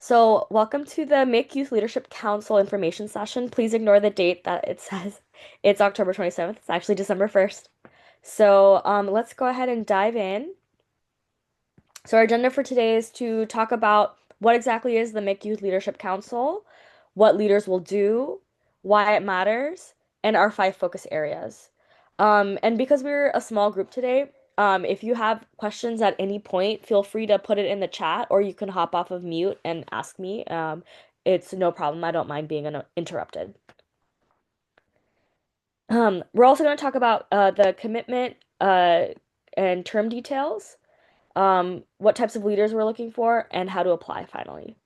So, welcome to the MIIC Youth Leadership Council information session. Please ignore the date that it says it's October 27th. It's actually December 1st. So, let's go ahead and dive in. So, our agenda for today is to talk about what exactly is the MIIC Youth Leadership Council, what leaders will do, why it matters, and our five focus areas. And because we're a small group today, if you have questions at any point, feel free to put it in the chat or you can hop off of mute and ask me. It's no problem. I don't mind being interrupted. We're also going to talk about the commitment and term details, what types of leaders we're looking for, and how to apply finally.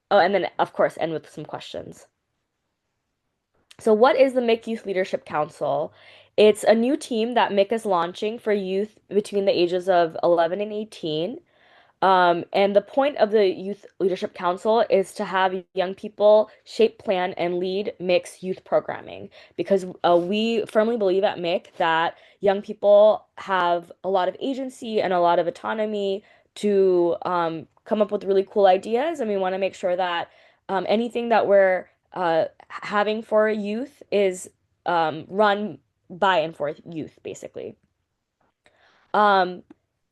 Oh, and then, of course, end with some questions. So, what is the MIIC Youth Leadership Council? It's a new team that MIIC is launching for youth between the ages of 11 and 18. And the point of the Youth Leadership Council is to have young people shape, plan, and lead MIIC's youth programming because we firmly believe at MIIC that young people have a lot of agency and a lot of autonomy to come up with really cool ideas. And we want to make sure that anything that we're having for youth is run by and for youth, basically. Um,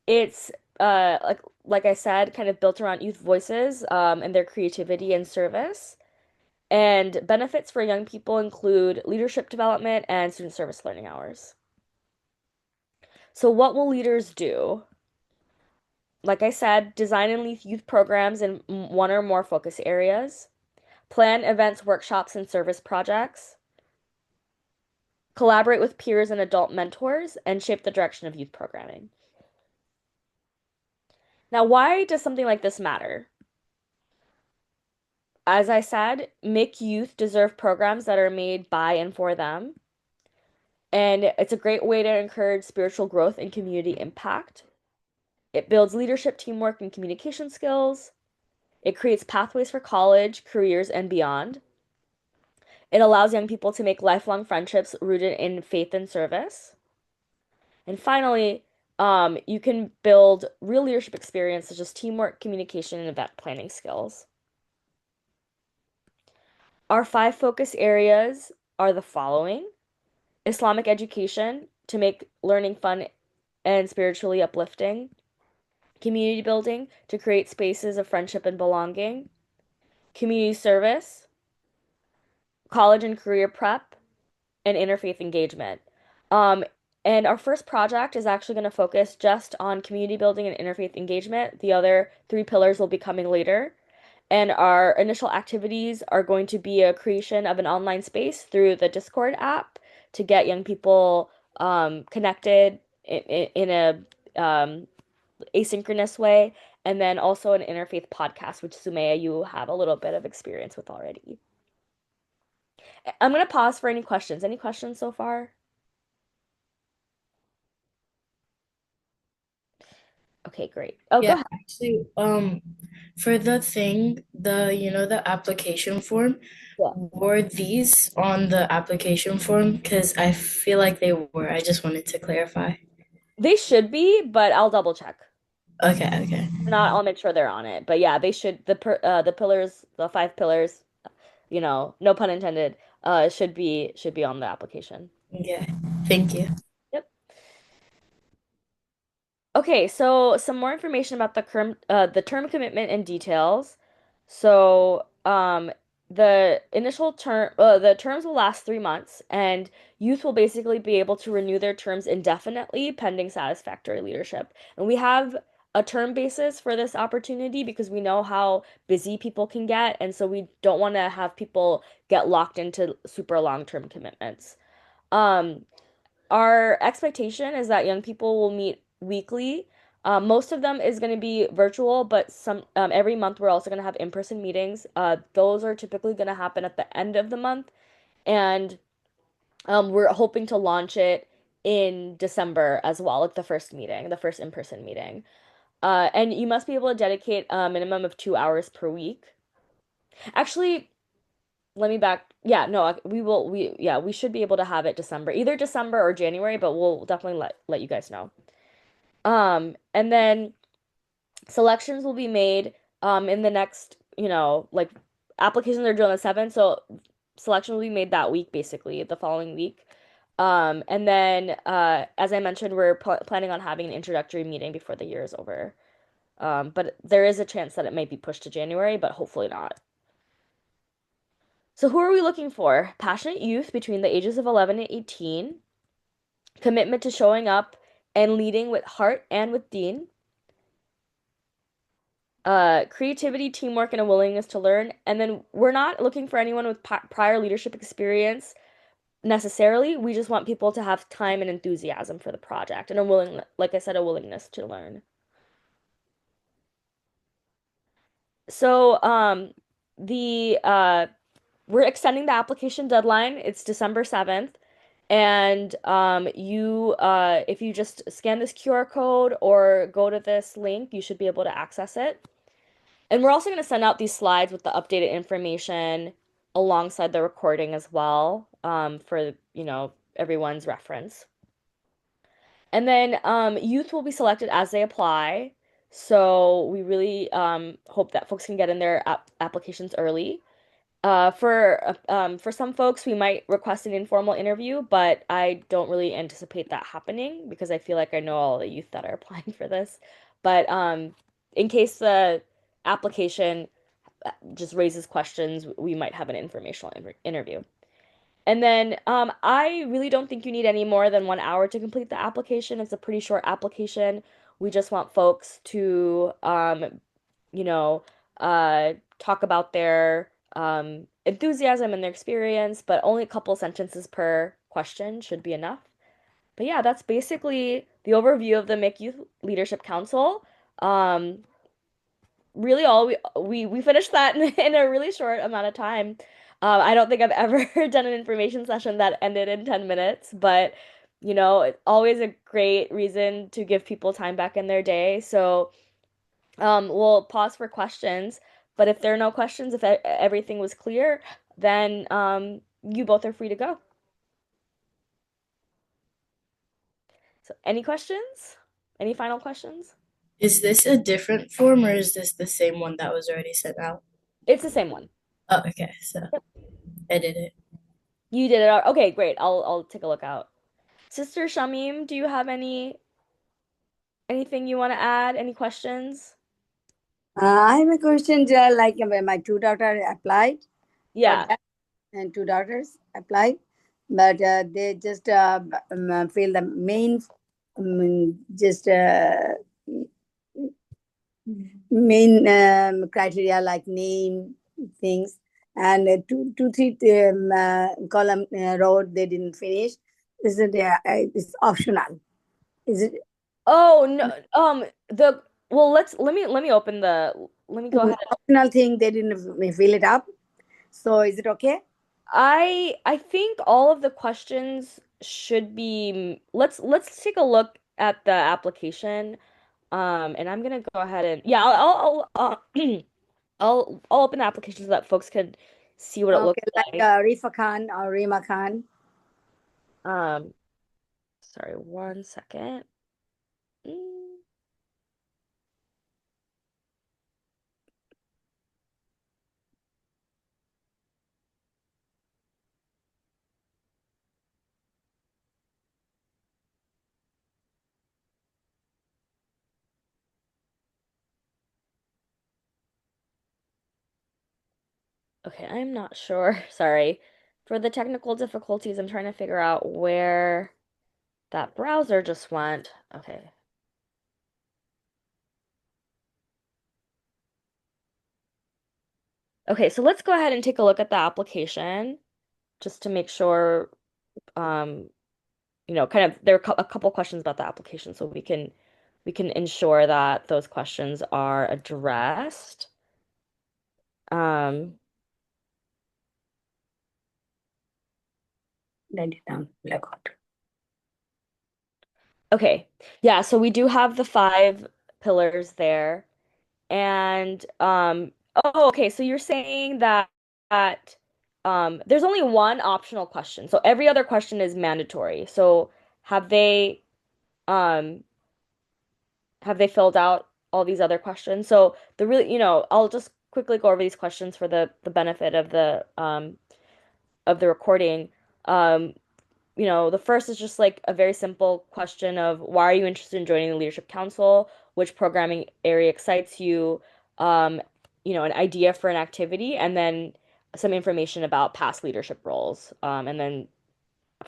it's like I said, kind of built around youth voices and their creativity and service. And benefits for young people include leadership development and student service learning hours. So what will leaders do? Like I said, design and lead youth programs in one or more focus areas, plan events, workshops, and service projects, collaborate with peers and adult mentors, and shape the direction of youth programming. Now, why does something like this matter? As I said, MIIC youth deserve programs that are made by and for them. And it's a great way to encourage spiritual growth and community impact. It builds leadership, teamwork, and communication skills. It creates pathways for college, careers, and beyond. It allows young people to make lifelong friendships rooted in faith and service. And finally, you can build real leadership experience such as teamwork, communication, and event planning skills. Our five focus areas are the following: Islamic education to make learning fun and spiritually uplifting, community building to create spaces of friendship and belonging, community service, college and career prep, and interfaith engagement. Um, and our first project is actually going to focus just on community building and interfaith engagement. The other three pillars will be coming later. And our initial activities are going to be a creation of an online space through the Discord app to get young people connected in a asynchronous way, and then also an interfaith podcast, which Sumaya, you have a little bit of experience with already. I'm going to pause for any questions. Any questions so far? Okay, great. Oh, go Yeah, ahead. actually, for the thing, the application form, Yeah. were these on the application form? Because I feel like they were. I just wanted to clarify. They should be, but I'll double check. Okay, okay. Not, I'll make sure they're on it. But yeah, they should the pillars, the five pillars, no pun intended, should be on the application. Yeah, thank you. Yep. Okay, so some more information about the term commitment and details. So, the terms will last 3 months, and youth will basically be able to renew their terms indefinitely pending satisfactory leadership. And we have a term basis for this opportunity because we know how busy people can get, and so we don't want to have people get locked into super long-term commitments. Um, our expectation is that young people will meet weekly. Most of them is going to be virtual, but some every month we're also going to have in-person meetings. Those are typically going to happen at the end of the month, and we're hoping to launch it in December as well, like the first meeting, the first in-person meeting. And you must be able to dedicate a minimum of 2 hours per week. Actually, let me back. Yeah, no, we should be able to have it December, either December or January, but we'll definitely let you guys know. And then selections will be made in the next, like applications are due on the 7th, so selection will be made that week, basically, the following week. And then, as I mentioned, we're planning on having an introductory meeting before the year is over. But there is a chance that it might be pushed to January, but hopefully not. So who are we looking for? Passionate youth between the ages of 11 and 18, commitment to showing up and leading with heart and with Dean, creativity, teamwork, and a willingness to learn. And then we're not looking for anyone with prior leadership experience necessarily. We just want people to have time and enthusiasm for the project and like I said, a willingness to learn. So, the we're extending the application deadline. It's December 7th. And if you just scan this QR code or go to this link, you should be able to access it. And we're also going to send out these slides with the updated information alongside the recording as well, for, everyone's reference. And then youth will be selected as they apply. So we really hope that folks can get in their applications early. For some folks, we might request an informal interview, but I don't really anticipate that happening because I feel like I know all the youth that are applying for this. But in case the application just raises questions, we might have an informational interview. And then I really don't think you need any more than 1 hour to complete the application. It's a pretty short application. We just want folks to, you know, talk about their enthusiasm and their experience, but only a couple sentences per question should be enough. But yeah, that's basically the overview of the MIIC Youth Leadership Council. Um, Really all we finished that in a really short amount of time. I don't think I've ever done an information session that ended in 10 minutes, but it's always a great reason to give people time back in their day. So we'll pause for questions, but if there are no questions, if everything was clear, then you both are free to go. So any questions? Any final questions? Is this a different form or is this the same one that was already sent out? It's the same one. Oh, okay. So I did it. You did it. Okay, great. I'll take a look out. Sister Shamim, do you have anything you want to add? Any questions? I have a question, like when my two daughters applied for Yeah. that, and two daughters applied, but they just fill the main, just main criteria like name things, and two, three column row they didn't finish. Is it? It's optional. Is it Oh no. The well, let me open let me go ahead. optional thing? They didn't fill it up. So is it okay? I think all of the questions should be let's take a look at the application. And I'm gonna go ahead and yeah, I'll open the application so that folks can see what it looks Okay, like like. Rifa Khan or Rima Khan. Um, Sorry, 1 second. Mm. Okay, I'm not sure. Sorry. For the technical difficulties, I'm trying to figure out where that browser just went. Okay. Okay, so let's go ahead and take a look at the application just to make sure, um, kind of there are a couple questions about the application so we can ensure that those questions are addressed. Um, Write it down. Blackout. okay. Yeah, so we do have the 5 pillars there. And oh, okay, so you're saying that there's only one optional question. So every other question is mandatory. So have they um have they filled out? all these other questions. So the really, I'll just quickly go over these questions for the benefit of the recording. Um, the first is just like a very simple question of why are you interested in joining the Leadership Council? Which programming area excites you? Um, an idea for an activity, and then some information about past leadership roles. And then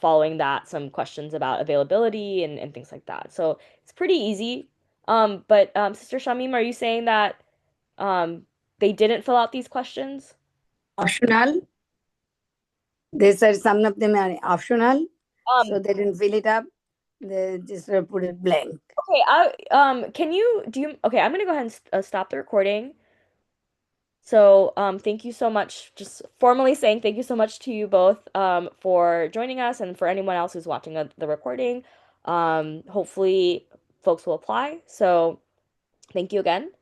following that, some questions about availability and things like that. So it's pretty easy. But Sister Shamim, are you saying that um, they didn't fill out these questions? Optional. They said some of them are optional, so Um, they didn't fill it up. They just put it blank. okay, can you do you okay, I'm gonna go ahead and stop the recording. So, thank you so much. Just formally saying thank you so much to you both for joining us and for anyone else who's watching the recording. Hopefully folks will apply. So, thank you again.